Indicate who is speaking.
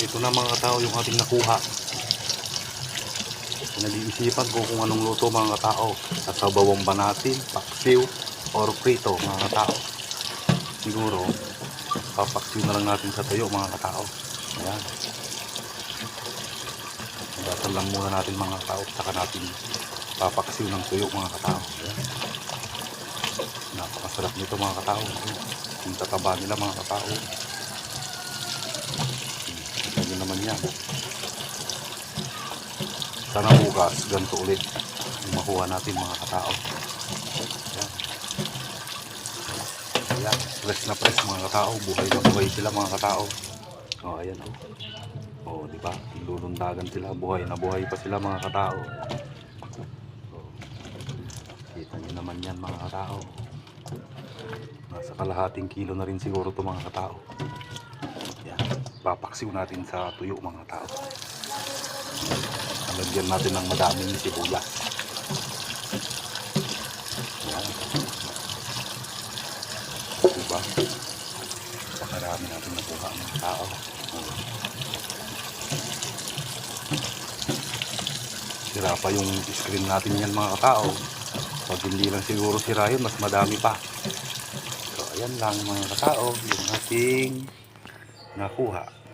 Speaker 1: ito na mga katao yung ating nakuha. Nag-iisipan ko kung anong luto mga katao. Sasabawan ba natin, paksiw, or prito mga katao. Siguro, papaksiw na lang natin sa tuyo mga katao. Ayan. Dasal lang muna natin mga katao. Saka natin papaksiw ng tuyo mga katao. Ayan. Napakasarap nito mga katao. Yung tataba nila mga katao. Ganyan naman yan. Sana bukas ganito ulit yung makuha natin mga katao. Ayan. Ayan. Press na press mga katao. Buhay na buhay sila mga katao. O ayan o. O diba? Lulundagan sila. Buhay na buhay pa sila mga katao. So, kita nyo naman yan mga katao. Nasa kalahating kilo na rin siguro ito mga katao. Yan. Papaksiw natin sa tuyo mga katao. Lagyan natin ng madaming sibuyas. Yan. Diba? Pakarami natin nakuha mga tao. Sira pa yung screen natin yan mga katao. Pag hindi lang siguro sira yun, mas madami pa. So ayan lang mga katao, yung ating nakuha.